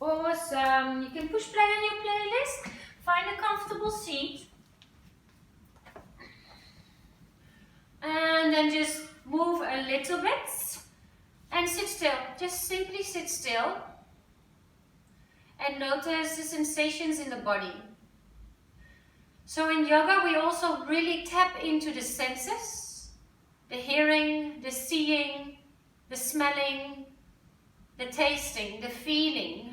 Awesome. You can push play on your playlist. Find a comfortable seat. And then just move a little bit. And sit still. Just simply sit still. And notice the sensations in the body. So in yoga, we also really tap into the senses. The hearing, the seeing, the smelling, the tasting, the feeling.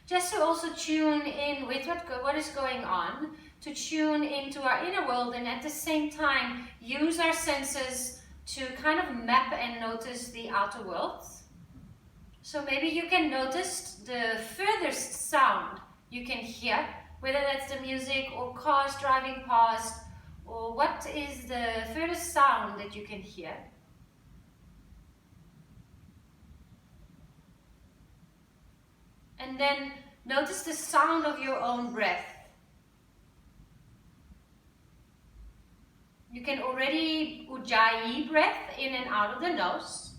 Just to also tune in with what is going on, to tune into our inner world and at the same time use our senses to kind of map and notice the outer world. So maybe you can notice the furthest sound you can hear, whether that's the music or cars driving past, or what is the furthest sound that you can hear. And then notice the sound of your own breath. You can already Ujjayi breath in and out of the nose.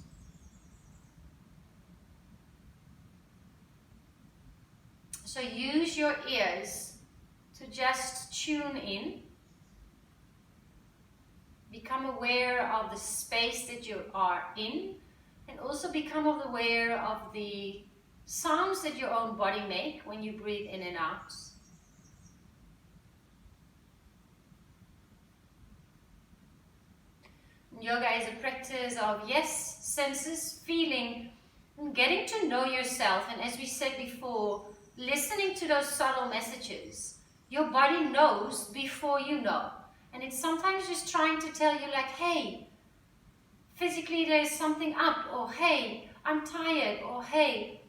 So use your ears to just tune in. Become aware of the space that you are in, and also become aware of the sounds that your own body makes when you breathe in and out. Yoga is a practice of, yes, senses, feeling, and getting to know yourself. And as we said before, listening to those subtle messages. Your body knows before you know. And it's sometimes just trying to tell you like, hey, physically there's something up, or hey, I'm tired, or hey,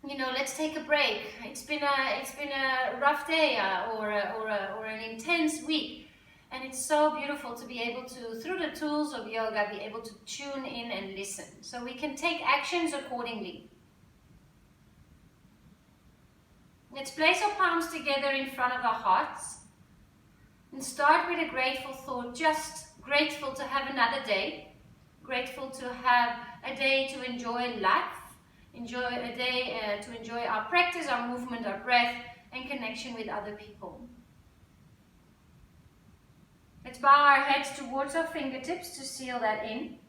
you know, let's take a break. It's been a rough day or an intense week. And it's so beautiful to be able to, through the tools of yoga, be able to tune in and listen. So we can take actions accordingly. Let's place our palms together in front of our hearts. And start with a grateful thought, just grateful to have another day. Grateful to have a day to enjoy life. Enjoy a day to enjoy our practice, our movement, our breath, and connection with other people. Let's bow our heads towards our fingertips to seal that in.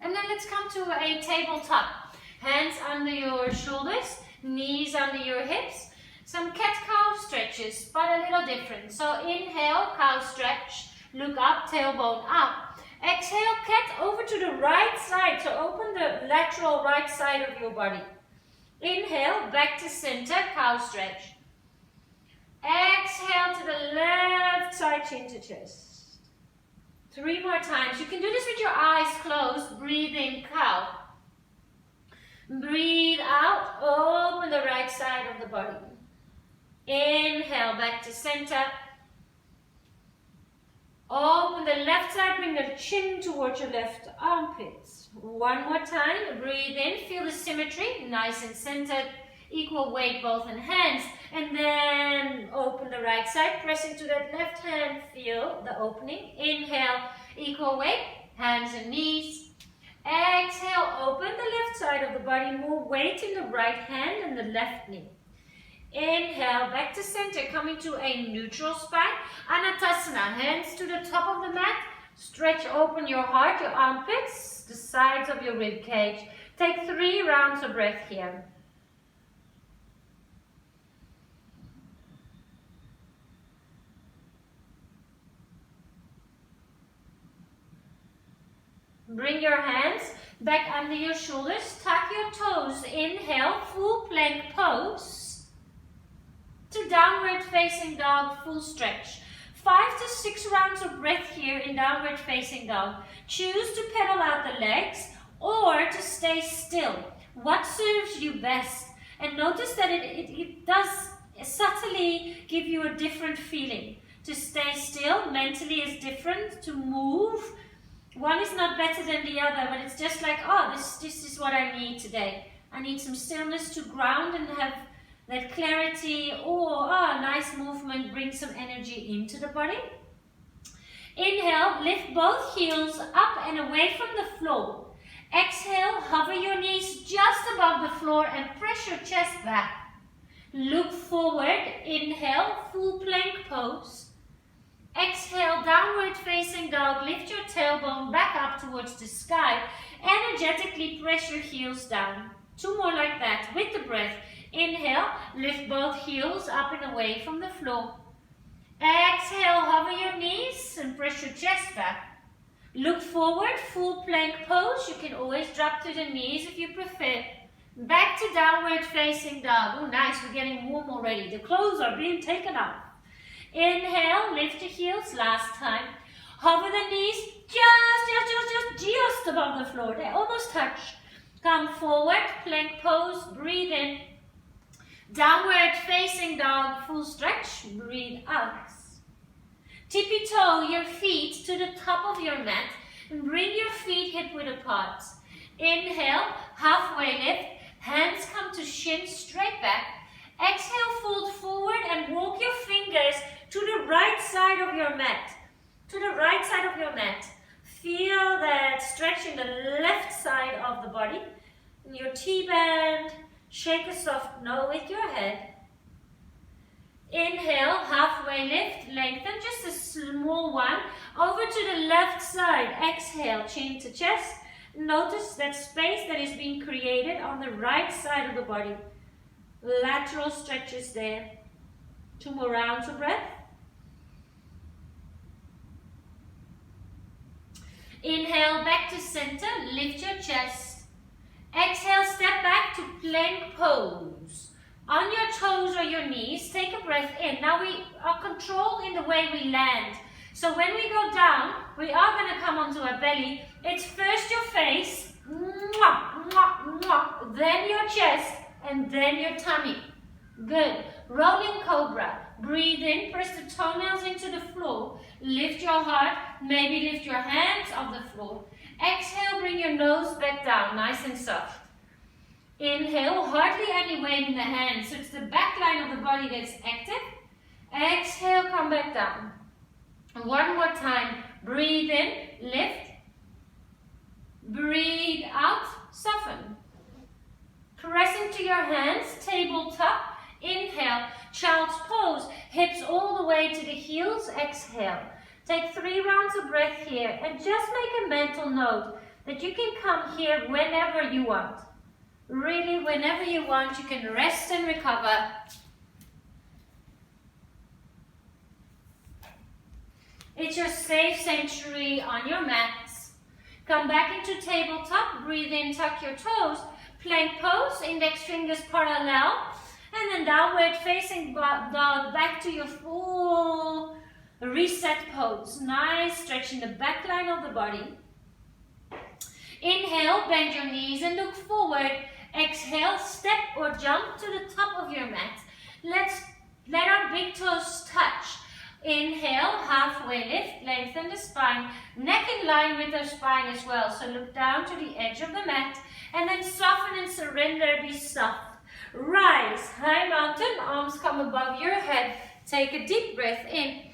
And then let's come to a tabletop. Hands under your shoulders, knees under your hips. Some cat-cow stretches, but a little different. So inhale, cow stretch, look up, tailbone up. Exhale, cat over to the right side. So open the lateral right side of your body. Inhale, back to center, cow stretch. Exhale to the left side, chin to chest. 3 more times. You can do this with your eyes closed. Breathe in, cow. Breathe out, open the right side of the body. Inhale, back to center. Open the left side, bring the chin towards your left armpits. 1 more time, breathe in, feel the symmetry, nice and centered. Equal weight both in hands, and then open the right side, press into that left hand, feel the opening. Inhale, equal weight, hands and knees. Exhale, open the left side of the body, more weight in the right hand and the left knee. Inhale, back to center, coming to a neutral spine. Anatasana, hands to the top of the mat. Stretch open your heart, your armpits, the sides of your rib cage. Take 3 rounds of breath here. Bring your hands back under your shoulders, tuck your toes, inhale, full plank pose, to downward facing dog, full stretch. 5 to 6 rounds of breath here in downward facing dog. Choose to pedal out the legs or to stay still. What serves you best? And notice that it does subtly give you a different feeling. To stay still mentally is different, to move. One is not better than the other, but it's just like, oh, this is what I need today. I need some stillness to ground and have that clarity, or oh, nice movement, bring some energy into the body. Inhale, lift both heels up and away from the floor. Exhale, hover your knees just above the floor and press your chest back. Look forward, inhale, full plank pose. Exhale, downward facing dog, lift your tailbone back up towards the sky. Energetically press your heels down. 2 more like that with the breath. Inhale, lift both heels up and away from the floor. Exhale, hover your knees and press your chest back. Look forward, full plank pose. You can always drop to the knees if you prefer. Back to downward facing dog. Oh, nice, we're getting warm already. The clothes are being taken off. Inhale, lift the heels last time. Hover the knees just above the floor. They almost touch. Come forward, plank pose, breathe in. Downward facing dog, full stretch, breathe out. Tippy toe your feet to the top of your mat and bring your feet hip width apart. Inhale, halfway lift, hands come to shin, straight back. Exhale, fold forward and walk your fingers to the right side of your mat. To the right side of your mat. Feel that stretch in the left side of the body. In your T-band, shake a soft no with your head. Inhale, halfway lift, lengthen, just a small one. Over to the left side. Exhale, chin to chest. Notice that space that is being created on the right side of the body. Lateral stretches there. 2 more rounds of breath. Inhale, back to center, lift your chest. Exhale, step back to plank pose. On your toes or your knees, take a breath in. Now we are controlled in the way we land. So when we go down, we are going to come onto our belly. It's first your face, then your chest, and then your tummy. Good. Rolling cobra. Breathe in, press the toenails into the floor. Lift your heart, maybe lift your hands off the floor. Exhale, bring your nose back down, nice and soft. Inhale, hardly any weight in the hands, so it's the back line of the body that's active. Exhale, come back down. 1 more time. Breathe in, lift. Breathe out, soften. Press into your hands, tabletop. Inhale, child's pose, hips all the way to the heels. Exhale. Take 3 rounds of breath here and just make a mental note that you can come here whenever you want. Really, whenever you want, you can rest and recover. It's your safe sanctuary on your mats. Come back into tabletop, breathe in, tuck your toes, plank pose, index fingers parallel, and then downward facing dog back to your full reset pose. Nice, stretching the back line of the body. Inhale, bend your knees and look forward. Exhale, step or jump to the top of your mat. Let our big toes touch. Inhale, halfway lift, lengthen the spine. Neck in line with the spine as well. So look down to the edge of the mat and then soften and surrender, be soft. Rise, high mountain, arms come above your head. Take a deep breath in.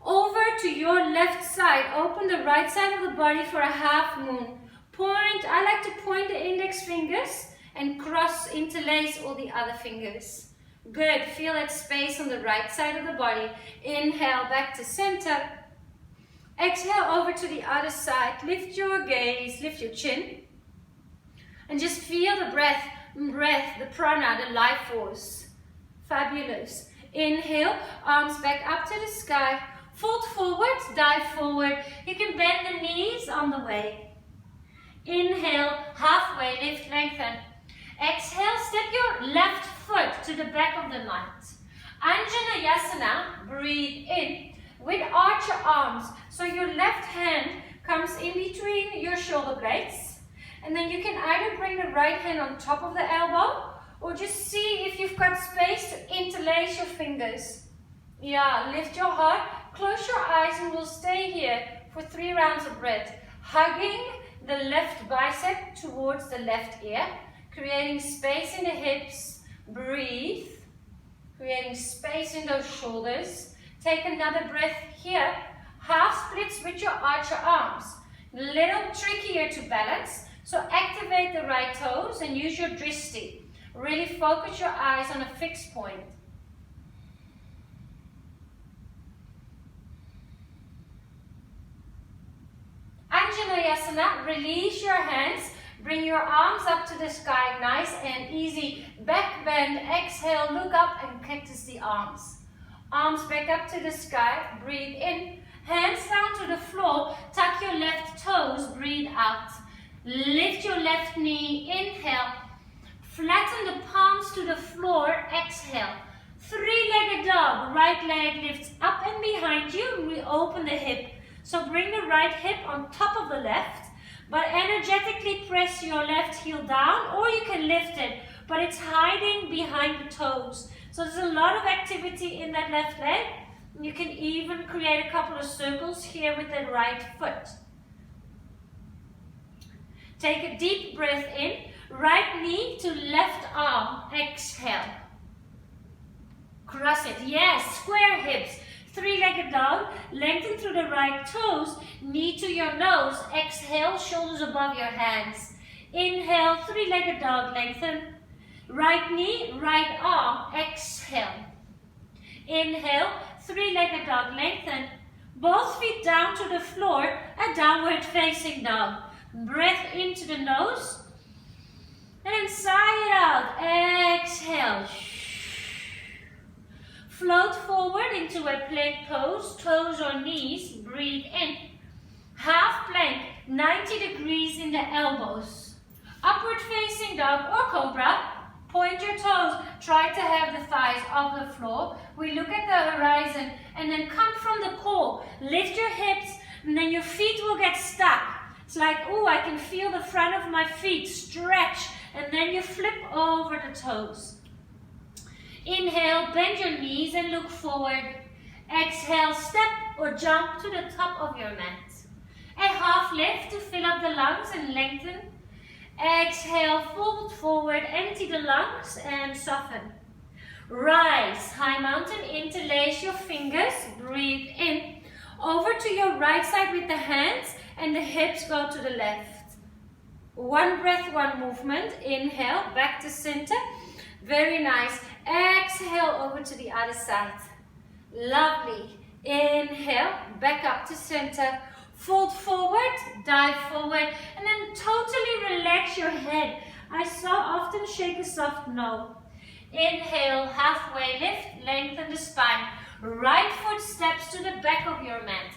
Over to your left side, open the right side of the body for a half moon. Point, I like to point the index fingers and cross, interlace all the other fingers. Good, feel that space on the right side of the body. Inhale, back to center. Exhale, over to the other side. Lift your gaze, lift your chin. And just feel the breath, the prana, the life force. Fabulous. Inhale, arms back up to the sky. Fold forward, dive forward. You can bend the knees on the way. Inhale, halfway lift, lengthen. Exhale, step your left foot to the back of the mat. Anjaneyasana, breathe in with arch your arms. So your left hand comes in between your shoulder blades. And then you can either bring the right hand on top of the elbow or just see if you've got space to interlace your fingers. Yeah, lift your heart, close your eyes, and we'll stay here for 3 rounds of breath. Hugging the left bicep towards the left ear, creating space in the hips. Breathe, creating space in those shoulders. Take another breath here. Half splits with your archer arms. A little trickier to balance, So activate the right toes and use your drishti. Really focus your eyes on a fixed point. Vinyasa, release your hands, bring your arms up to the sky, nice and easy. Back bend, exhale, look up and cactus the arms. Arms back up to the sky, breathe in. Hands down to the floor, tuck your left toes, breathe out. Lift your left knee, inhale. Flatten the palms to the floor, exhale. Three-legged dog, right leg lifts up and behind you, we open the hip. So bring the right hip on top of the left, but energetically press your left heel down, or you can lift it, but it's hiding behind the toes. So there's a lot of activity in that left leg. You can even create a couple of circles here with the right foot. Take a deep breath in, right knee to left arm, exhale. Cross it, yes, square hips. Three-legged dog, lengthen through the right toes, knee to your nose, exhale, shoulders above your hands. Inhale, three-legged dog, lengthen. Right knee, right arm, exhale. Inhale, three-legged dog, lengthen. Both feet down to the floor, a downward facing dog. Breath into the nose, and then sigh it out, exhale. Float forward into a plank pose, toes or knees, breathe in. Half plank, 90 degrees in the elbows. Upward facing dog or cobra, point your toes, try to have the thighs off the floor. We look at the horizon and then come from the core, lift your hips and then your feet will get stuck. It's like, oh, I can feel the front of my feet stretch, and then you flip over the toes. Inhale, bend your knees and look forward. Exhale, step or jump to the top of your mat. A half lift to fill up the lungs and lengthen. Exhale, fold forward, empty the lungs and soften. Rise, high mountain, interlace your fingers, breathe in. Over to your right side with the hands and the hips go to the left. One breath, one movement. Inhale, back to center. Very nice. Exhale over to the other side. Lovely. Inhale, back up to center. Fold forward, dive forward, and then totally relax your head. I so often shake a soft no. Inhale, halfway lift, lengthen the spine. Right foot steps to the back of your mat.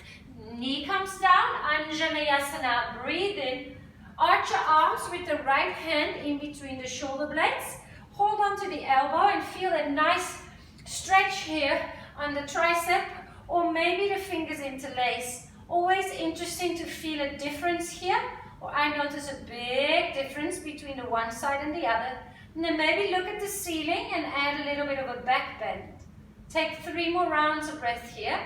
Knee comes down, Anjaneyasana. Breathe in. Arch your arms with the right hand in between the shoulder blades. Hold on to the elbow and feel a nice stretch here on the tricep, or maybe the fingers interlace. Always interesting to feel a difference here, or I notice a big difference between the one side and the other. And then maybe look at the ceiling and add a little bit of a back bend. Take 3 more rounds of breath here.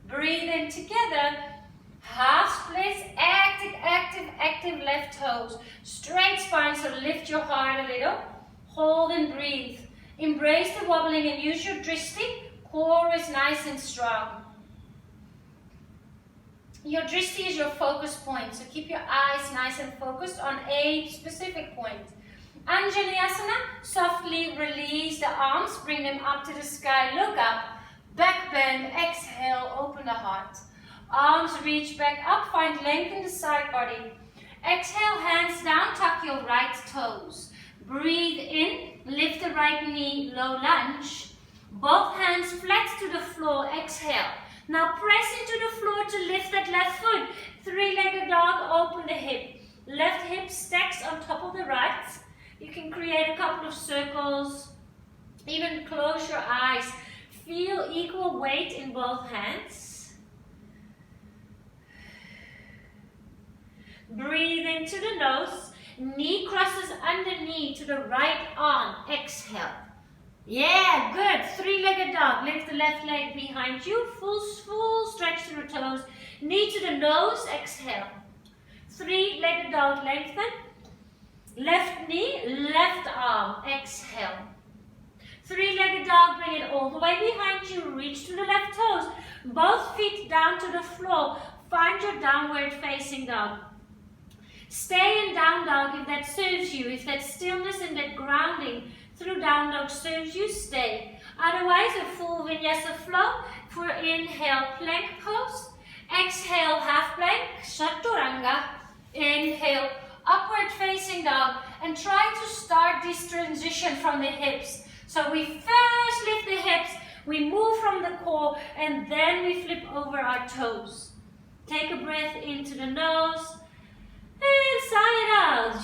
Breathe in together. Half splits, active left toes. Straight spine, so lift your heart a little. Hold and breathe. Embrace the wobbling and use your drishti. Core is nice and strong. Your drishti is your focus point, so keep your eyes nice and focused on a specific point. Anjaneyasana, softly release the arms, bring them up to the sky, look up. Back bend, exhale, open the heart. Arms reach back up, find length in the side body. Exhale, hands down, tuck your right toes. Breathe in, lift the right knee, low lunge. Both hands flat to the floor, exhale. Now press into the floor to lift that left foot. Three-legged dog, open the hip. Left hip stacks on top of the right. You can create a couple of circles. Even close your eyes. Feel equal weight in both hands. Breathe into the nose. Knee crosses under knee to the right arm. Exhale. Yeah, good. Three-legged dog. Lift the left leg behind you. Full stretch to the toes. Knee to the nose. Exhale. Three-legged dog. Lengthen. Left knee, left arm. Exhale. Three-legged dog, bring it all the way behind you. Reach to the left toes. Both feet down to the floor. Find your downward facing dog. Stay in down dog if that serves you. If that stillness and that grounding through down dog serves you, stay. Otherwise, a full Vinyasa flow for inhale, plank pose. Exhale, half plank, chaturanga. Inhale, upward facing dog. And try to start this transition from the hips. So we first lift the hips, we move from the core, and then we flip over our toes. Take a breath into the nose, and sigh it out.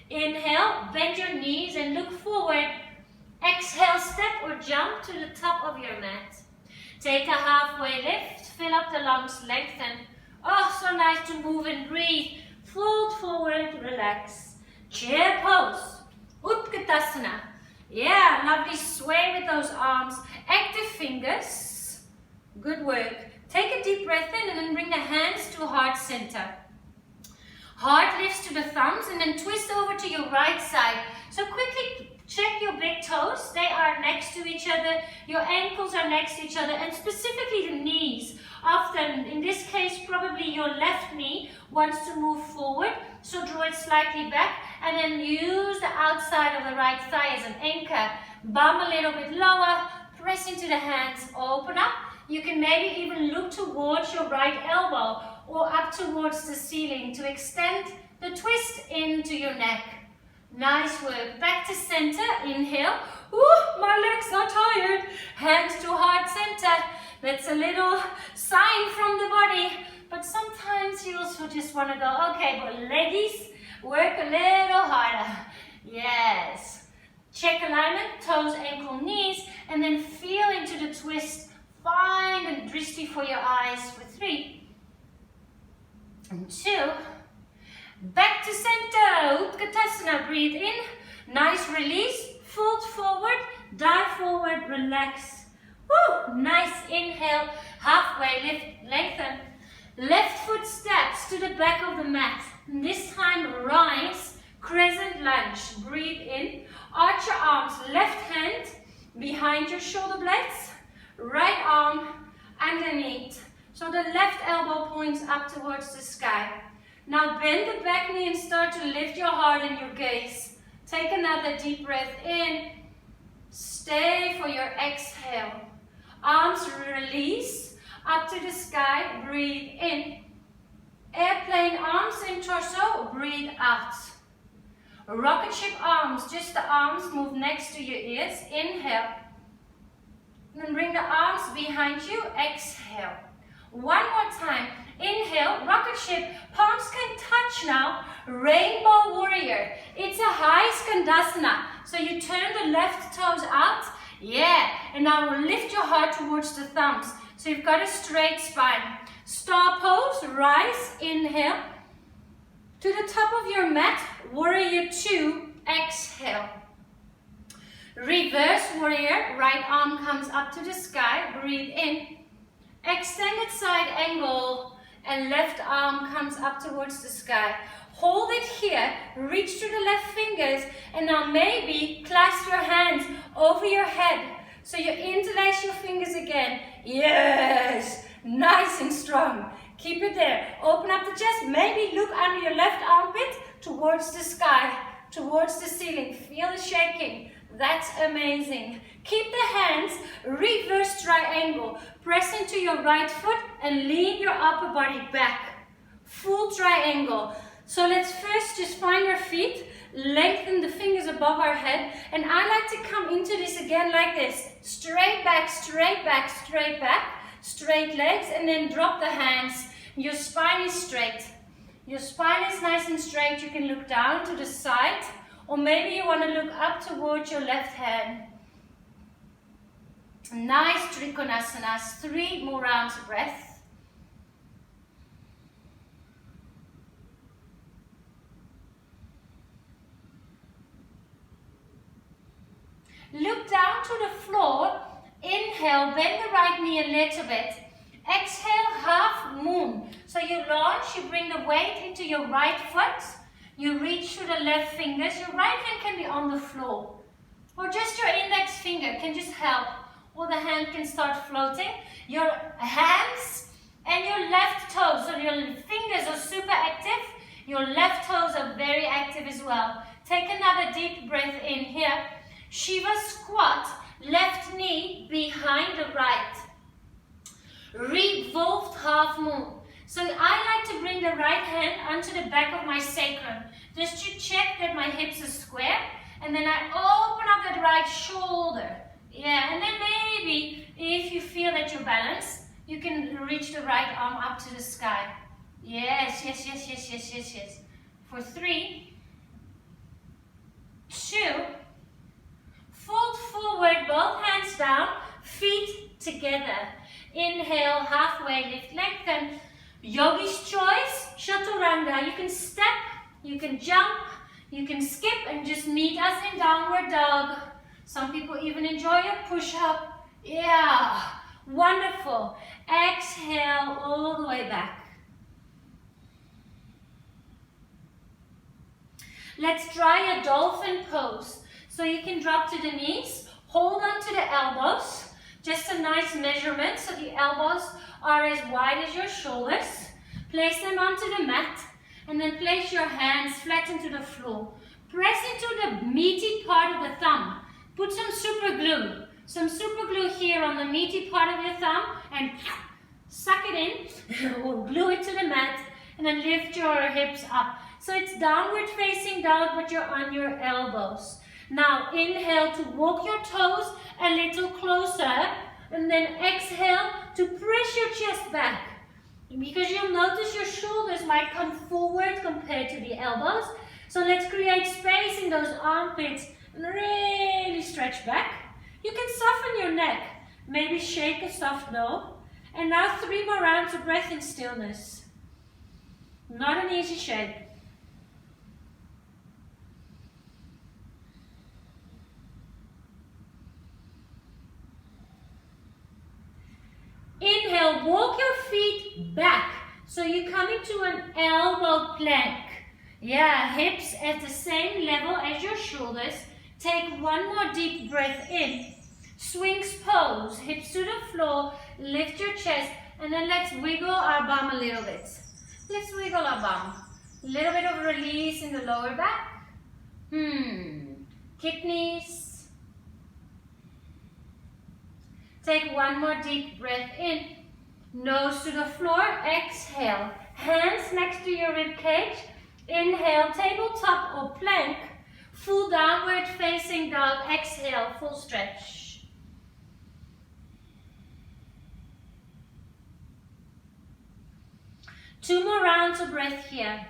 Inhale, bend your knees and look forward. Exhale, step or jump to the top of your mat. Take a halfway lift, fill up the lungs, lengthen. Oh, so nice to move and breathe. Fold forward, relax. Chair pose. Utkatasana. Yeah, lovely sway with those arms. Active fingers. Good work. Take a deep breath in and then bring the hands to heart center. Heart lifts to the thumbs and then twist over to your right side. So quickly check your big toes. They are next to each other. Your ankles are next to each other, and specifically the knees. Often, in this case, probably your left knee wants to move forward. So draw it slightly back and then use the outside of the right thigh as an anchor. Bum a little bit lower, press into the hands, open up. You can maybe even look towards your right elbow or up towards the ceiling to extend the twist into your neck. Nice work. Back to center. Inhale. Ooh, my legs are tired. Hands to heart center. That's a little sign from the body. But sometimes you also just want to go, okay, but leggies, work a little harder. Yes. Check alignment, toes, ankle, knees, and then feel into the twist. Find a drishti for your eyes for 3 and 2. Back to center, Utkatasana, breathe in, nice release, fold forward, dive forward, relax. Woo, nice inhale, halfway lift, lengthen. Left foot steps to the back of the mat. And this time rise, crescent lunge, breathe in, arch your arms, left hand behind your shoulder blades, right arm underneath. So the left elbow points up towards the sky. Now bend the back knee and start to lift your heart and your gaze. Take another deep breath in. Stay for your exhale. Arms release up to the sky. Breathe in. Airplane arms and torso. Breathe out. Rocket ship arms. Just the arms move next to your ears. Inhale. Then bring the arms behind you. Exhale. One more time. Inhale, rocket ship, palms can touch now. Rainbow warrior. It's a high skandasana. So you turn the left toes out. Yeah. And now lift your heart towards the thumbs. So you've got a straight spine. Star pose, rise, inhale. To the top of your mat, warrior 2, exhale. Reverse warrior, right arm comes up to the sky, breathe in. Extended side angle and left arm comes up towards the sky. Hold it here, reach to the left fingers, and now maybe clasp your hands over your head. So you interlace your fingers again. Yes, nice and strong. Keep it there. Open up the chest, maybe look under your left armpit towards the sky, towards the ceiling. Feel the shaking. That's amazing. Keep the hands, reverse triangle. Press into your right foot and lean your upper body back. Full triangle. So let's first just find our feet, lengthen the fingers above our head, and I like to come into this again like this. Straight back, straight back, straight back, straight legs, and then drop the hands. Your spine is straight. Your spine is nice and straight. You can look down to the side, or maybe you want to look up towards your left hand. Nice Trikonasanas. 3 more rounds of breath. Look down to the floor. Inhale, bend the right knee a little bit. Exhale, half moon. So you launch, you bring the weight into your right foot. You reach through the left fingers. Your right hand can be on the floor. Or just your index finger can just help. Or the hand can start floating. Your hands and your left toes, so your fingers are super active. Your left toes are very active as well. Take another deep breath in here. Shiva squat, left knee behind the right. Revolved half moon. So I like to bring the right hand onto the back of my sacrum, just to check that my hips are square, and then I open up that right shoulder. Yeah, and then maybe if you feel that you're balanced, you can reach the right arm up to the sky. Yes, yes, yes, yes, yes, yes, yes. For 3, 2, fold forward, both hands down, feet together. Inhale, halfway lift, lengthen. Yogi's choice, chaturanga. You can step, you can jump, you can skip and just meet us in downward dog. Some people even enjoy a push-up. Yeah, wonderful. Exhale all the way back. Let's try a dolphin pose. So you can drop to the knees, hold on to the elbows. Just a nice measurement, so the elbows are as wide as your shoulders. Place them onto the mat, and then place your hands flat into the floor. Press into the meaty part of the thumb. Put some super glue. Some super glue here on the meaty part of your thumb, and suck it in, or glue it to the mat, and then lift your hips up. So it's downward facing dog, but you're on your elbows. Now inhale to walk your toes a little closer, and then exhale to press your chest back. Because you'll notice your shoulders might come forward compared to the elbows. So let's create space in those armpits and really stretch back. You can soften your neck, maybe shake a soft no. And now 3 more rounds of breath in stillness. Not an easy shape. Inhale, walk your feet back. So you come into an elbow plank. Yeah, hips at the same level as your shoulders. Take 1 more deep breath in. Swings pose, hips to the floor, lift your chest, and then let's wiggle our bum a little bit. Let's wiggle our bum. A little bit of release in the lower back. Kidneys. Take 1 more deep breath in. Nose to the floor. Exhale. Hands next to your rib cage. Inhale, tabletop or plank. Full downward facing dog. Exhale, full stretch. Two more rounds of breath here.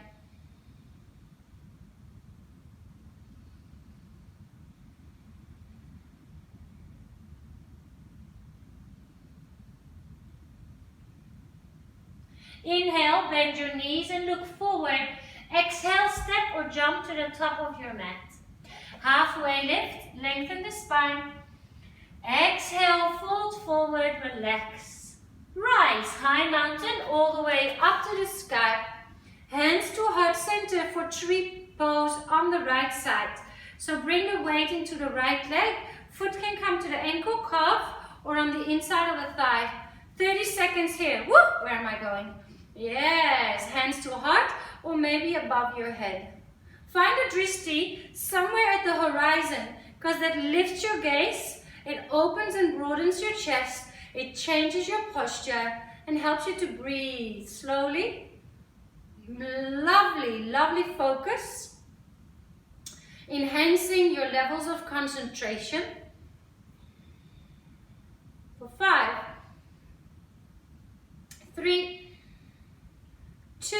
Inhale, bend your knees and look forward. Exhale, step or jump to the top of your mat. Halfway lift, lengthen the spine. Exhale, fold forward, relax. Rise, high mountain, all the way up to the sky. Hands to heart center for tree pose on the right side. So bring the weight into the right leg. Foot can come to the ankle, calf, or on the inside of the thigh. 30 seconds here. Woo! Where am I going? Yes, hands to heart or maybe above your head. Find a drishti somewhere at the horizon because that lifts your gaze, it opens and broadens your chest, it changes your posture and helps you to breathe slowly. Lovely, lovely focus. Enhancing your levels of concentration. For 5, 3, 2,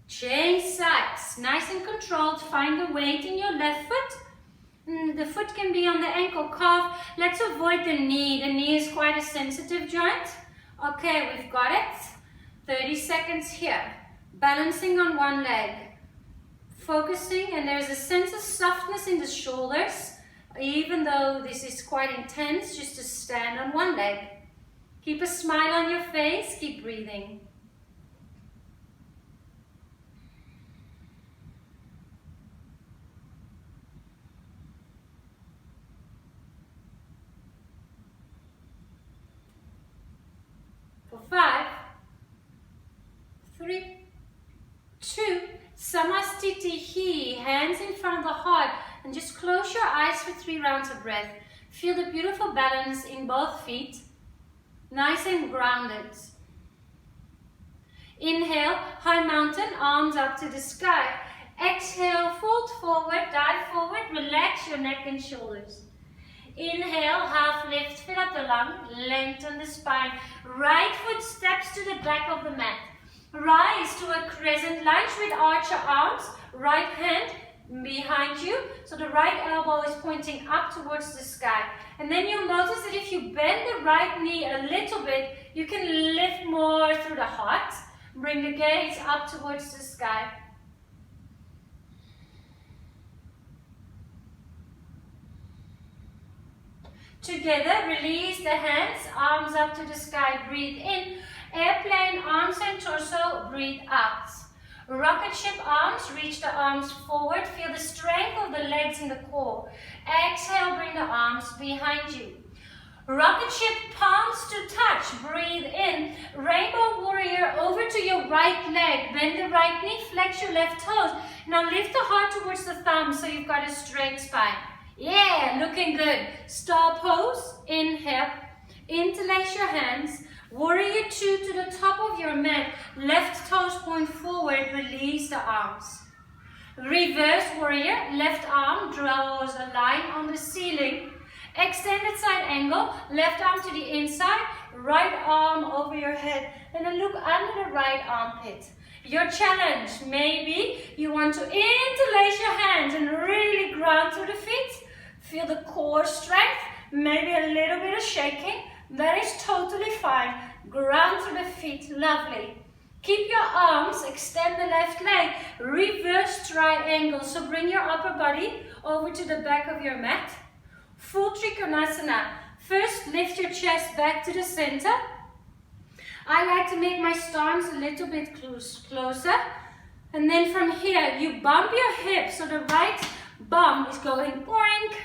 change sides, nice and controlled. Find the weight in your left foot. The foot can be on the ankle, calf. Let's avoid the knee. The knee is quite a sensitive joint. Okay, we've got it. 30 seconds here. Balancing on one leg. Focusing, and there's a sense of softness in the shoulders, even though this is quite intense, just to stand on one leg. Keep a smile on your face, keep breathing. 3, 2, Samastitihi, hands in front of the heart, and just close your eyes for 3 rounds of breath. Feel the beautiful balance in both feet, nice and grounded. Inhale, high mountain, arms up to the sky. Exhale, fold forward, dive forward, relax your neck and shoulders. Inhale, half lift, fill up the lung, lengthen the spine. Right foot steps to the back of the mat. Rise to a crescent lunge with arch your arms, right hand behind you, so the right elbow is pointing up towards the sky. And then you'll notice that if you bend the right knee a little bit, you can lift more through the heart. Bring the gaze up towards the sky. Together, release the hands, arms up to the sky, breathe in. Airplane, arms and torso, breathe out. Rocket ship arms, reach the arms forward, feel the strength of the legs in the core. Exhale, bring the arms behind you. Rocket ship, palms to touch, breathe in. Rainbow warrior, over to your right leg, bend the right knee, flex your left toes. Now lift the heart towards the thumb so you've got a straight spine. Yeah, looking good. Star pose, inhale, interlace your hands. Warrior 2 to the top of your mat, left toes point forward, release the arms. Reverse warrior, left arm draws a line on the ceiling. Extended side angle, left arm to the inside, right arm over your head, and then look under the right armpit. Your challenge, maybe you want to interlace your hands and really ground through the feet. Feel the core strength, maybe a little bit of shaking. That is totally fine. Ground through the feet, lovely. Keep your arms, extend the left leg, reverse triangle. So bring your upper body over to the back of your mat. Full Trikonasana. First, lift your chest back to the center. I like to make my stance a little bit closer. And then from here, you bump your hips. So the right bum is going boink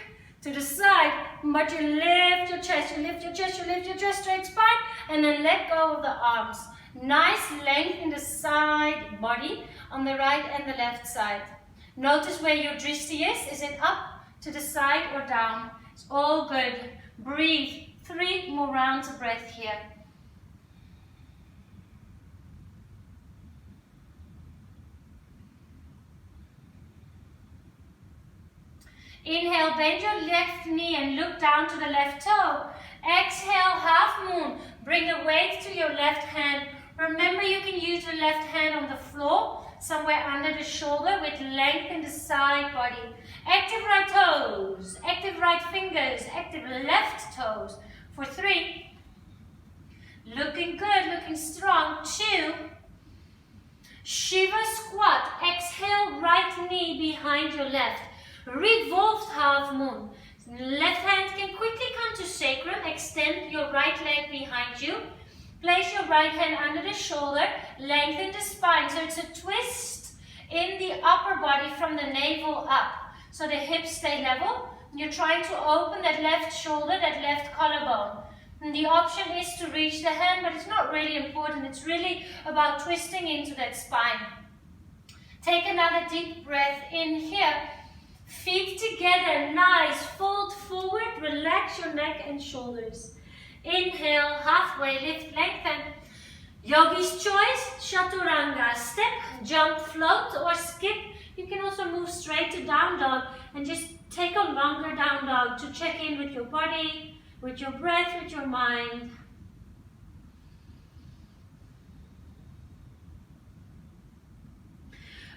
to the side, but you lift your chest, you lift your chest, you lift your chest, straight spine, and then let go of the arms. Nice length in the side body on the right and the left side. Notice where your drishti is. Is it up, to the side, or down? It's all good. Breathe. 3 more rounds of breath here. Inhale, bend your left knee and look down to the left toe. Exhale, half moon. Bring the weight to your left hand. Remember, you can use the left hand on the floor, somewhere under the shoulder, with length in the side body. Active right toes, active right fingers, active left toes. For 3. Looking good, looking strong. 2. Shiva squat. Exhale, right knee behind your left. Revolved half moon. Left hand can quickly come to sacrum. Extend your right leg behind you. Place your right hand under the shoulder. Lengthen the spine. So it's a twist in the upper body from the navel up. So the hips stay level. You're trying to open that left shoulder, that left collarbone. And the option is to reach the hand, but it's not really important. It's really about twisting into that spine. Take another deep breath in here. Feet together, nice. Fold forward, relax your neck and shoulders. Inhale, halfway lift, lengthen. Yogi's choice, chaturanga. Step, jump, float, or skip. You can also move straight to down dog and just take a longer down dog to check in with your body, with your breath, with your mind.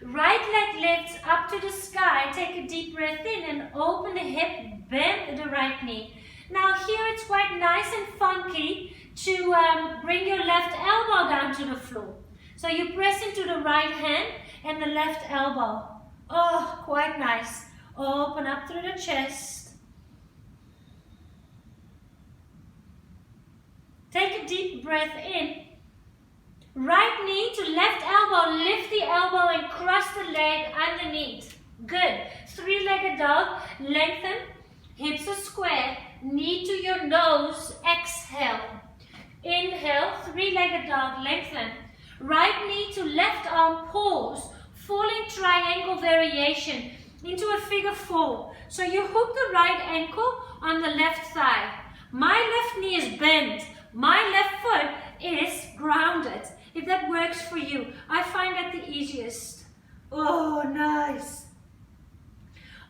Right leg lifts up to the sky. Take a deep breath in and open the hip, bend the right knee. Now here it's quite nice and funky to bring your left elbow down to the floor. So you press into the right hand and the left elbow. Oh, quite nice. Open up through the chest. Take a deep breath in. Right knee to left elbow, lift the elbow and cross the leg underneath. Good. 3-legged dog, lengthen, hips are square, knee to your nose, exhale. Inhale, 3-legged dog, lengthen. Right knee to left arm, pause. Falling triangle variation into a figure 4. So you hook the right ankle on the left thigh. My left knee is bent. My left foot is grounded. If that works for you, I find that the easiest. Oh, nice.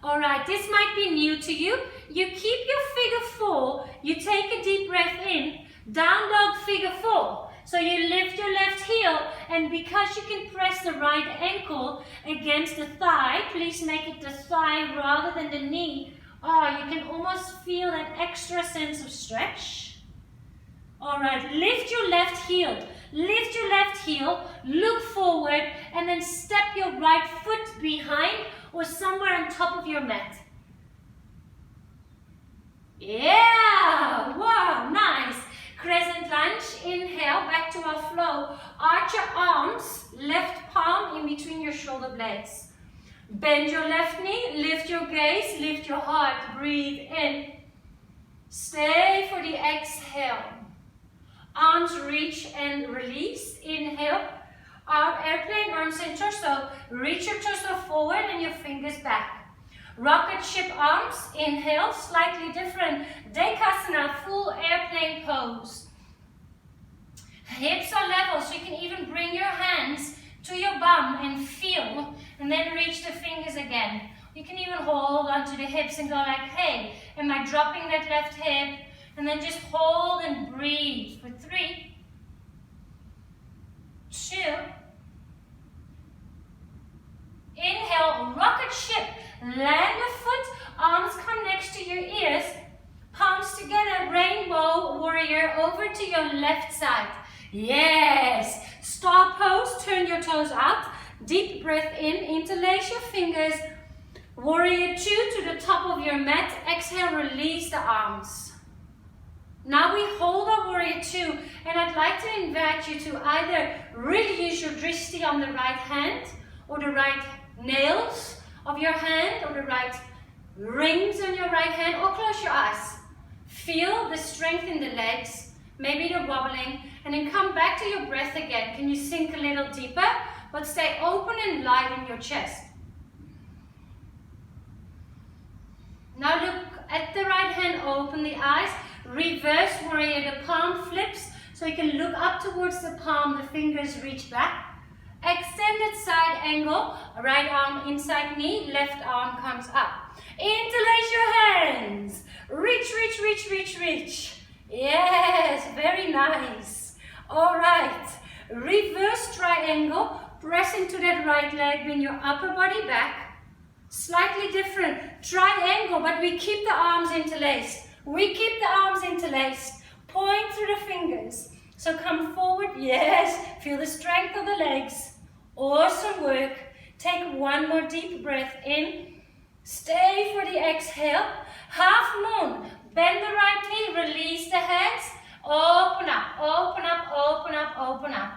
All right, this might be new to you. You keep your figure 4. You take a deep breath in. Down dog figure 4. So you lift your left heel, and because you can press the right ankle against the thigh, please make it the thigh rather than the knee. Oh, you can almost feel that extra sense of stretch. All right, lift your left heel. Lift your left heel, look forward, and then step your right foot behind or somewhere on top of your mat. Yeah, wow, nice. Crescent lunge, inhale, back to our flow. Arch your arms, left palm in between your shoulder blades. Bend your left knee, lift your gaze, lift your heart, breathe in. Stay for the exhale. Arms reach and release, inhale. Airplane, arms and torso. Reach your torso forward and your fingers back. Rocket ship arms, inhale, slightly different. Dekasana, full airplane pose. Hips are level, so you can even bring your hands to your bum and feel, and then reach the fingers again. You can even hold onto the hips and go like, hey, am I dropping that left hip? And then just hold and breathe for 3, 2. Inhale, rocket ship. Land the foot, arms come next to your ears, palms together, rainbow warrior over to your left side. Yes, star pose, turn your toes out, deep breath in, interlace your fingers, warrior 2 to the top of your mat, exhale, release the arms. Now we hold our warrior 2, and I'd like to invite you to either really use your drishti on the right hand, or the right nails of your hand, or the right rings on your right hand, or close your eyes. Feel the strength in the legs, maybe the wobbling, and then come back to your breath again. Can you sink a little deeper, but stay open and light in your chest. Now look at the right hand, open the eyes, reverse warrior, the palm flips, so you can look up towards the palm, the fingers reach back. Extended side angle, right arm inside knee, left arm comes up. Interlace your hands. Reach, reach, reach, reach, reach. Yes, very nice. All right, reverse triangle, press into that right leg, bring your upper body back. Slightly different, triangle, but we keep the arms interlaced. We keep the arms interlaced. Point through the fingers. So come forward, yes, feel the strength of the legs. Awesome work. Take one more deep breath in. Stay for the exhale. Half moon. Bend the right knee, release the hands. Open up, open up, open up, open up.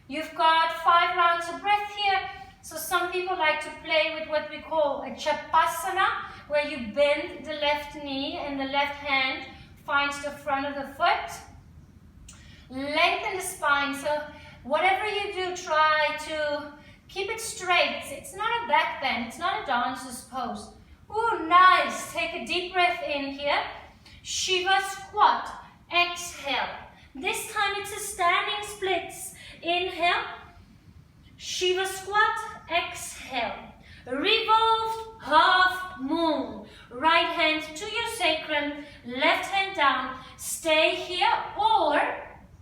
You've got 5 rounds of breath here. So some people like to play with what we call a Chappasana, where you bend the left knee and the left hand finds the front of the foot. Lengthen the spine. So whatever you do, try to keep it straight. It's not a back bend. It's not a dancer's pose. Ooh, nice. Take a deep breath in here. Shiva squat. Exhale. This time it's a standing splits. Inhale. Shiva squat. Exhale. Revolved half moon. Right hand to your sacrum. Left hand down. Stay here, or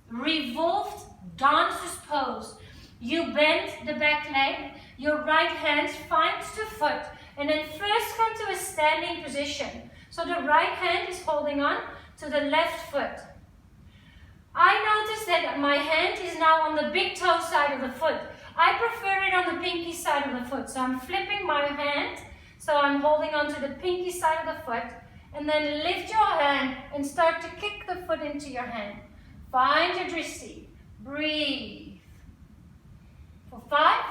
revolved dancer's pose. You bend the back leg, your right hand finds the foot, and then first come to a standing position. So the right hand is holding on to the left foot. I notice that my hand is now on the big toe side of the foot. I prefer it on the pinky side of the foot. So I'm flipping my hand, so I'm holding on to the pinky side of the foot, and then lift your hand and start to kick the foot into your hand. Find your drishti. Breathe. For 5,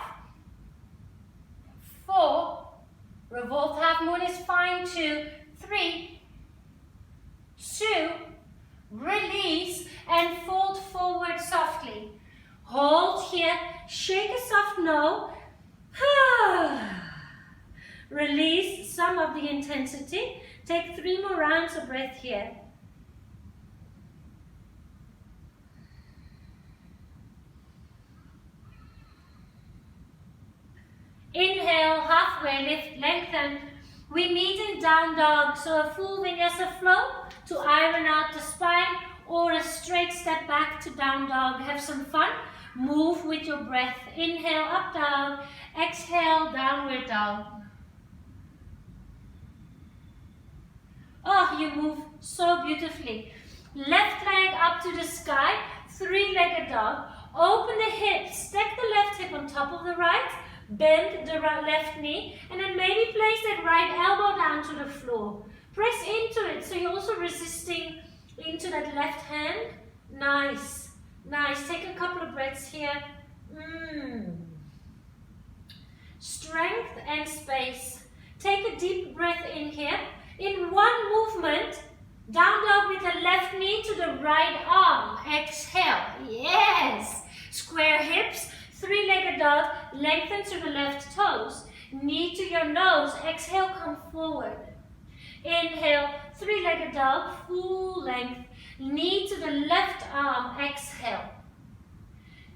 4, revolved half moon is fine. 2, 3, 2, release and fold forward softly. Hold here, shake a soft no. Release some of the intensity. Take 3 more rounds of breath here. Inhale, halfway lift, lengthen. We meet in down dog, so a full Vinyasa flow to iron out the spine, or a straight step back to down dog. Have some fun. Move with your breath. Inhale, up dog. Exhale, downward dog. Oh, you move so beautifully. Left leg up to the sky, 3-legged dog. Open the hips, stack the left hip on top of the right, bend the left knee, and then maybe place that right elbow down to the floor. Press into it, so you're also resisting into that left hand. Nice, nice. Take a couple of breaths here. Strength and space. Take a deep breath in here. In one movement, down dog with the left knee to the right arm. Exhale. Yes. Square hips. 3-legged dog. Lengthen to the left toes. Knee to your nose. Exhale, come forward. Inhale. 3-legged dog. Full length. Knee to the left arm. Exhale.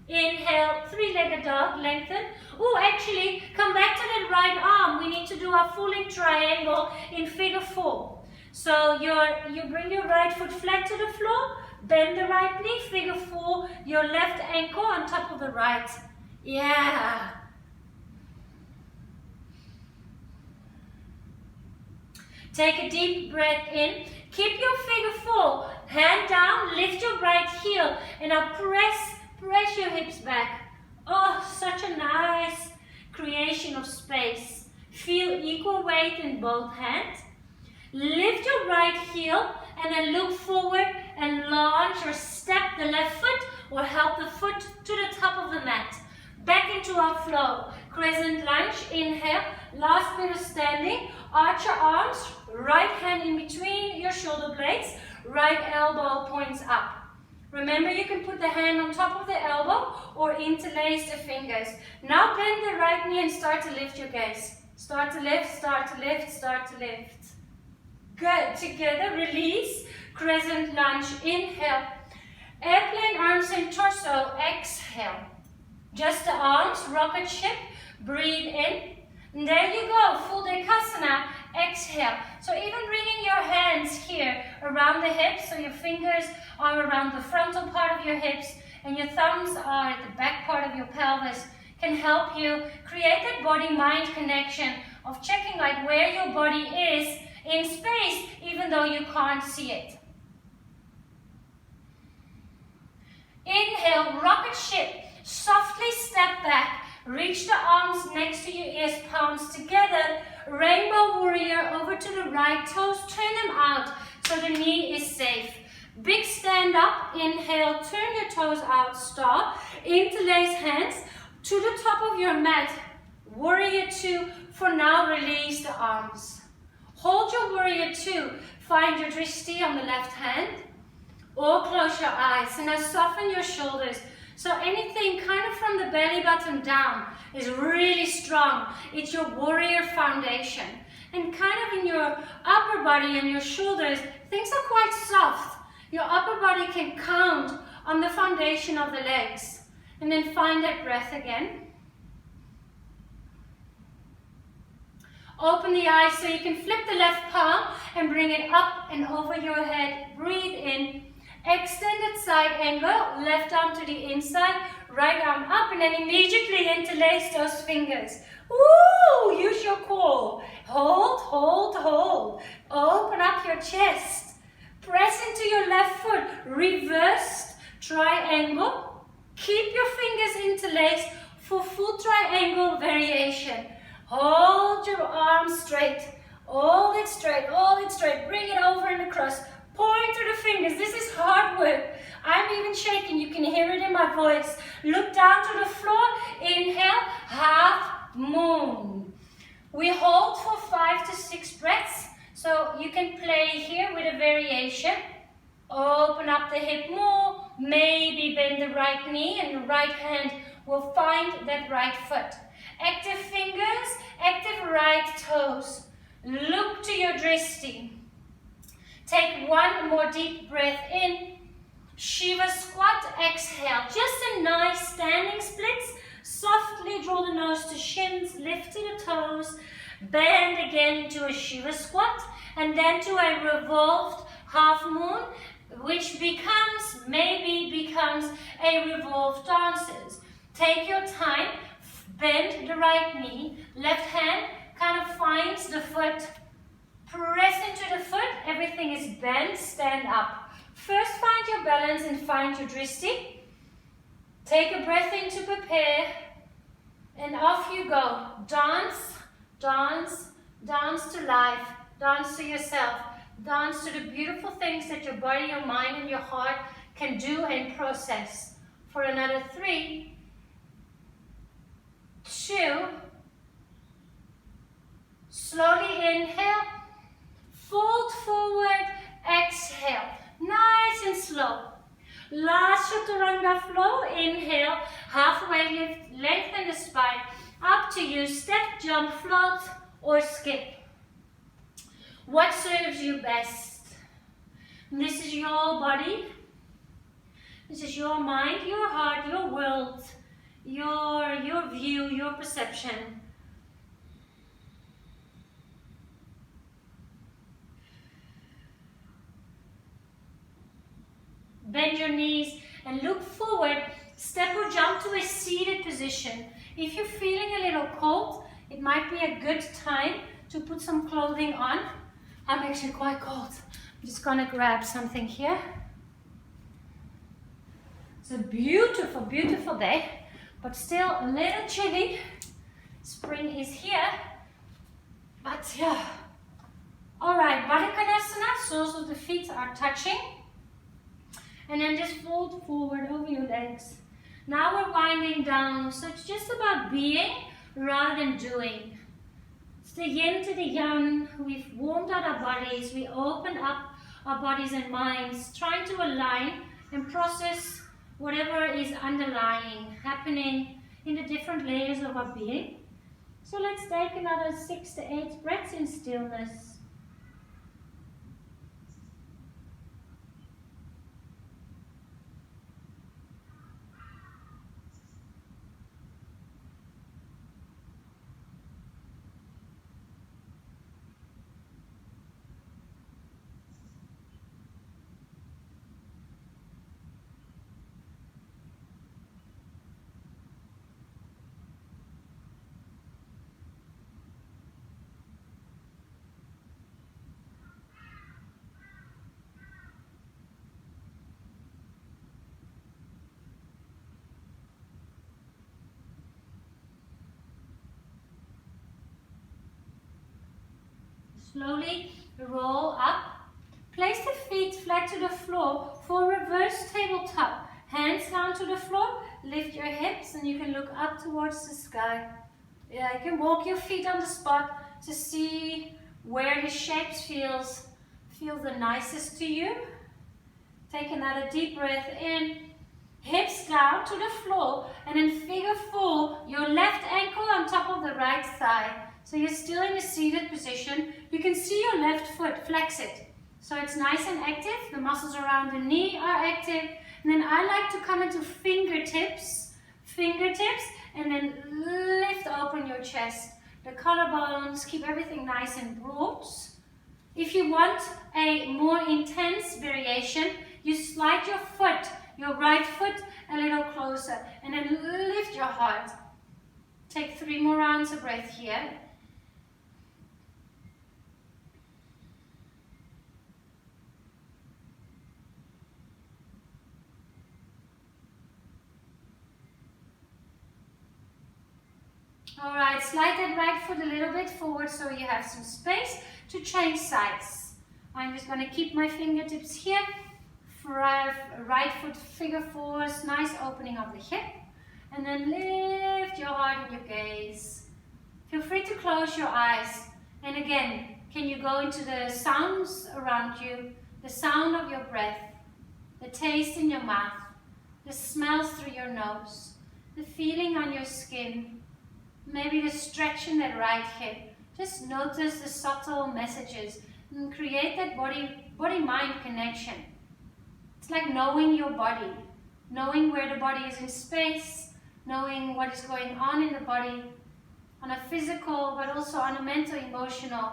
Inhale. 3-legged dog. Lengthen. Oh, actually, come back to that right arm. We need to do our falling triangle in figure 4. So you bring your right foot flat to the floor, bend the right knee, figure 4, your left ankle on top of the right. Yeah. Take a deep breath in. Keep your figure 4. Hand down, lift your right heel, and now press your hips back. Oh, such a nice creation of space. Feel equal weight in both hands. Lift your right heel and then look forward and launch or step the left foot or help the foot to the top of the mat. Back into our flow. Crescent lunge, inhale. Last bit of standing. Arch your arms, right hand in between your shoulder blades, right elbow points up. Remember, you can put the hand on top of the elbow or interlace the fingers. Now bend the right knee and start to lift your gaze. Start to lift, start to lift, start to lift. Good. Together, release. Crescent lunge, inhale. Airplane arms and torso, exhale. Just the arms, rocket ship, breathe in. And there you go, full Dekasana, exhale. So even bringing your hands here around the hips, so your fingers are around the frontal part of your hips and your thumbs are at the back part of your pelvis, can help you create that body-mind connection of checking like where your body is in space, even though you can't see it. Inhale, rocket ship, softly step back. Reach the arms next to your ears, palms together. Rainbow warrior over to the right toes. Turn them out so the knee is safe. Big stand up. Inhale, turn your toes out. Star. Interlace hands to the top of your mat. Warrior 2. For now, release the arms. Hold your warrior 2. Find your drishti on the left hand. Or close your eyes. And now soften your shoulders. So anything kind of from the belly button down is really strong. It's your warrior foundation. And kind of in your upper body and your shoulders, things are quite soft. Your upper body can count on the foundation of the legs. And then find that breath again. Open the eyes so you can flip the left palm and bring it up and over your head. Breathe in. Extended side angle, left arm to the inside, right arm up, and then immediately interlace those fingers. Woo! Use your core. Hold, hold, hold. Open up your chest. Press into your left foot. Reversed triangle. Keep your fingers interlaced for full triangle variation. Hold your arms straight. Hold it straight, hold it straight. Bring it over and across. Point to the fingers. This is hard work. I'm even shaking. You can hear it in my voice. Look down to the floor. Inhale. Half moon. We hold for 5 to 6 breaths. So you can play here with a variation. Open up the hip more. Maybe bend the right knee and the right hand will find that right foot. Active fingers, active right toes. Look to your drishti. Take one more deep breath in. Shiva squat, exhale. Just a nice standing splits. Softly draw the nose to shins, lift to the toes. Bend again into a Shiva squat. And then to a revolved half moon, which maybe becomes a revolved dances. Take your time, bend the right knee, left hand kind of finds the foot, press into the foot, everything is bent, stand up. First find your balance and find your drishti. Take a breath in to prepare, and off you go. Dance, dance, dance to life, dance to yourself, dance to the beautiful things that your body, your mind, and your heart can do and process. For another 3, 2, slowly inhale, fold forward, exhale, nice and slow. Last Chaturanga flow, inhale, halfway lift, lengthen the spine, up to you, step, jump, float, or skip. What serves you best? This is your body, this is your mind, your heart, your world, your view, your perception. Bend your knees and look forward. Step or jump to a seated position. If you're feeling a little cold, it might be a good time to put some clothing on. I'm actually quite cold. I'm just gonna grab something here. It's a beautiful, beautiful day, but still a little chilly. Spring is here, but yeah. All right, Baddha Konasana, soles of the feet are touching. And then just fold forward over your legs. Now we're winding down, so it's just about being rather than doing. It's the yin to the yang. We've warmed out our bodies, we opened up our bodies and minds, trying to align and process whatever is underlying, happening in the different layers of our being. So let's take another 6 to 8 breaths in stillness. Slowly roll up. Place the feet flat to the floor for reverse tabletop. Hands down to the floor. Lift your hips and you can look up towards the sky. Yeah, you can walk your feet on the spot to see where the shapes feel the nicest to you. Take another deep breath in. Hips down to the floor, and in figure 4, your left ankle on top of the right thigh. So you're still in a seated position. You can see your left foot, flex it. So it's nice and active. The muscles around the knee are active. And then I like to come into fingertips, and then lift open your chest. The collarbones, keep everything nice and broad. If you want a more intense variation, you slide your foot, your right foot, a little closer, and then lift your heart. Take 3 more rounds of breath here. All right, slide that right foot a little bit forward so you have some space to change sides. I'm just going to keep my fingertips here. Right foot figure 4s, nice opening of the hip. And then lift your heart and your gaze. Feel free to close your eyes. And again, can you go into the sounds around you, the sound of your breath, the taste in your mouth. the smells through your nose, the feeling on your skin, maybe the stretch in that right hip. Just notice the subtle messages and create that body-mind connection. It's like knowing your body, knowing where the body is in space, knowing what is going on in the body on a physical, but also on a mental, emotional,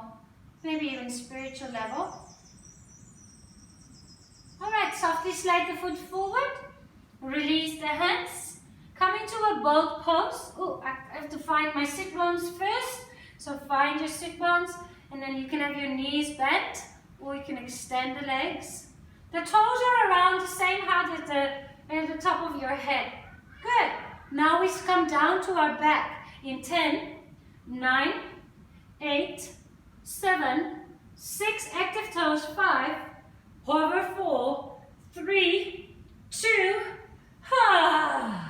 maybe even spiritual level. Alright, softly slide the foot forward, release the hands, come into a boat pose. Oh, I have to find my sit bones first. So find your sit bones, and then you can have your knees bent, or you can extend the legs. The toes are around the same height as the top of your head. Good. Now we come down to our back in 10, 9, 8, 7, 6, active toes, 5, hover 4, 3, 2, ah.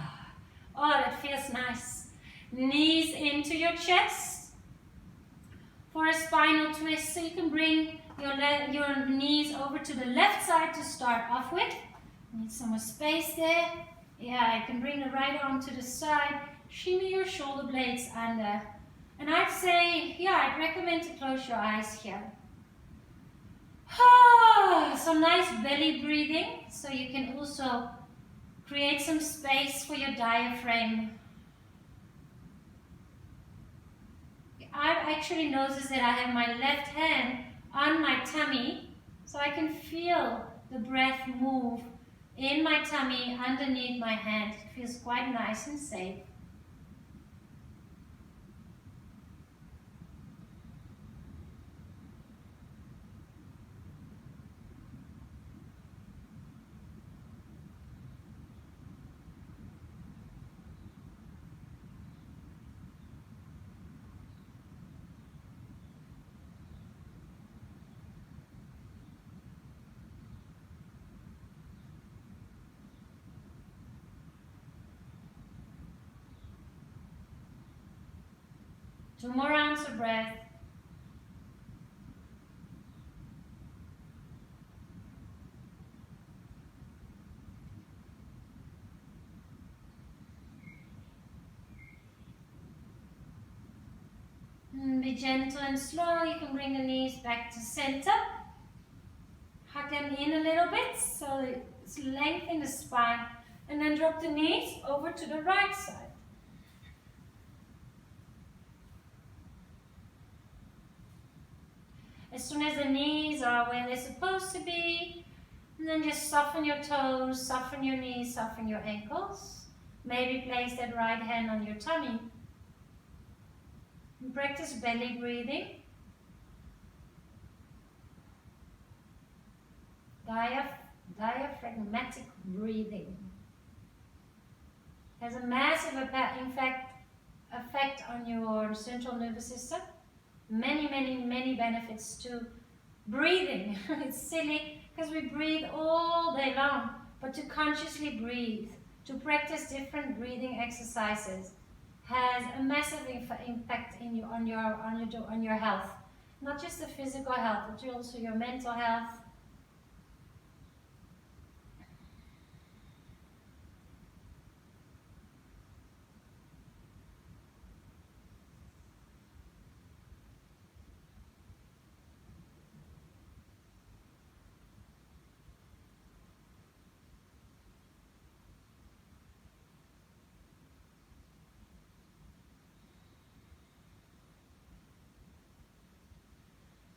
Oh, that feels nice. Knees into your chest. For a spinal twist, so you can bring your knees over to the left side to start off with. Need some more space there. Yeah, you can bring the right arm to the side, shimmy your shoulder blades under. And I'd say, yeah, I'd recommend to close your eyes here. Some nice belly breathing, so you can also create some space for your diaphragm. I've actually noticed that I have my left hand on my tummy, so I can feel the breath move in my tummy underneath my hand. It feels quite nice and safe. Two more rounds of breath. And be gentle and slow. You can bring the knees back to center. Hug them in a little bit so it's length in the spine. And then drop the knees over to the right side. As soon as the knees are where they're supposed to be, and then just soften your toes, soften your knees, soften your ankles. Maybe place that right hand on your tummy. And practice belly breathing. Diaphragmatic breathing. Has a massive effect on your central nervous system. Many benefits to breathing. It's silly because we breathe all day long, but to consciously breathe, to practice different breathing exercises has a massive impact on your health. Not just the physical health, but also your mental health.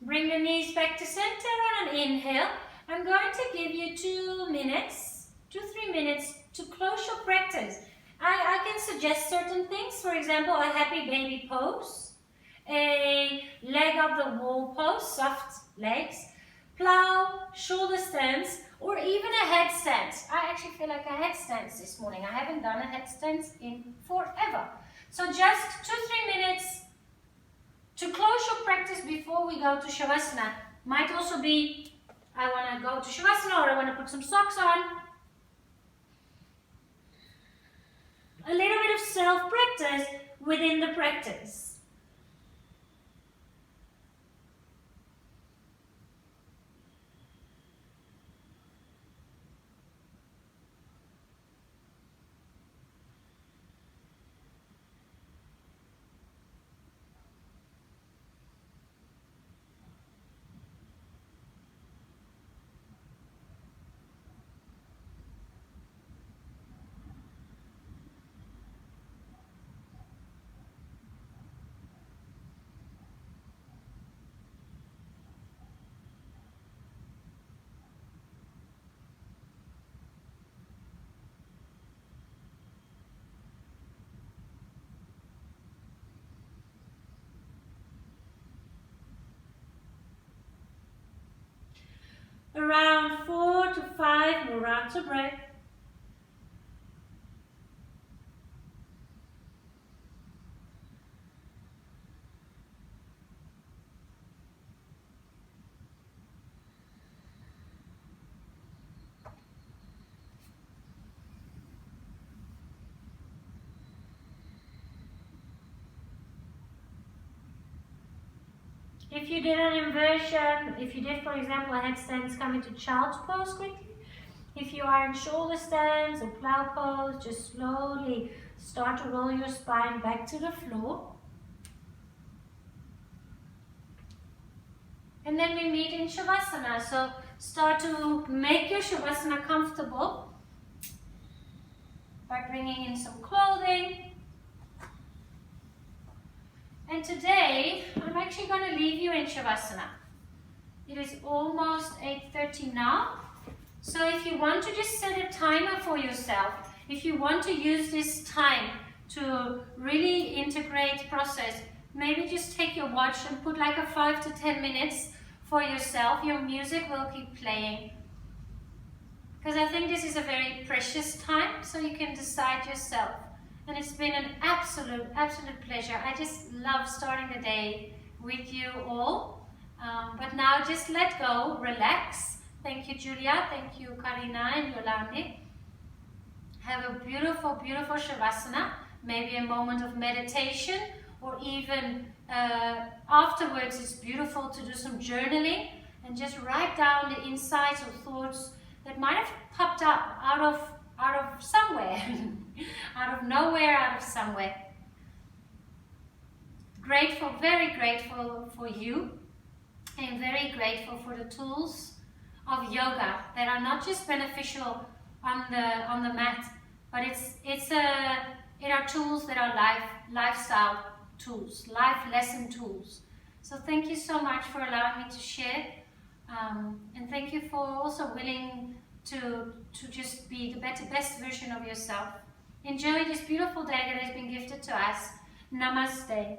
Bring the knees back to center on an inhale. I'm going to give you 2 minutes, 2-3 minutes to close your practice. I can suggest certain things, for example, a happy baby pose, a leg up the wall pose, soft legs, plow, shoulder stance, or even a headstand. I actually feel like a headstand this morning. I haven't done a headstand in forever. So just 2-3 minutes to close your practice before we go to Shavasana. Might also be, I want to go to Shavasana or I want to put some socks on. A little bit of self-practice within the practice. around 4 to 5 more rounds of breath. If you did an inversion, if you did, for example, a headstand, come into child's pose quickly. If you are in shoulder stands or plow pose, just slowly start to roll your spine back to the floor. And then we meet in Shavasana. So start to make your Shavasana comfortable by bringing in some clothing. And today, I'm actually going to leave you in Shavasana. It is almost 8:30 now. So if you want to just set a timer for yourself, if you want to use this time to really integrate process, maybe just take your watch and put like a 5 to 10 minutes for yourself. Your music will keep playing. Because I think this is a very precious time, so you can decide yourself. And it's been an absolute pleasure. I just love starting the day with you all. But now just let go, relax. Thank you, Julia. Thank you, Karina and Yolande. Have a beautiful, beautiful Shavasana. Maybe a moment of meditation, or even afterwards it's beautiful to do some journaling and just write down the insights or thoughts that might have popped up out of somewhere, out of nowhere, out of somewhere. Grateful, very grateful for you, and very grateful for the tools of yoga that are not just beneficial on the mat, but it are tools that are lifestyle tools, life lesson tools. So thank you so much for allowing me to share, and thank you for also willing to just be the best version of yourself. Enjoy this beautiful day that has been gifted to us. Namaste.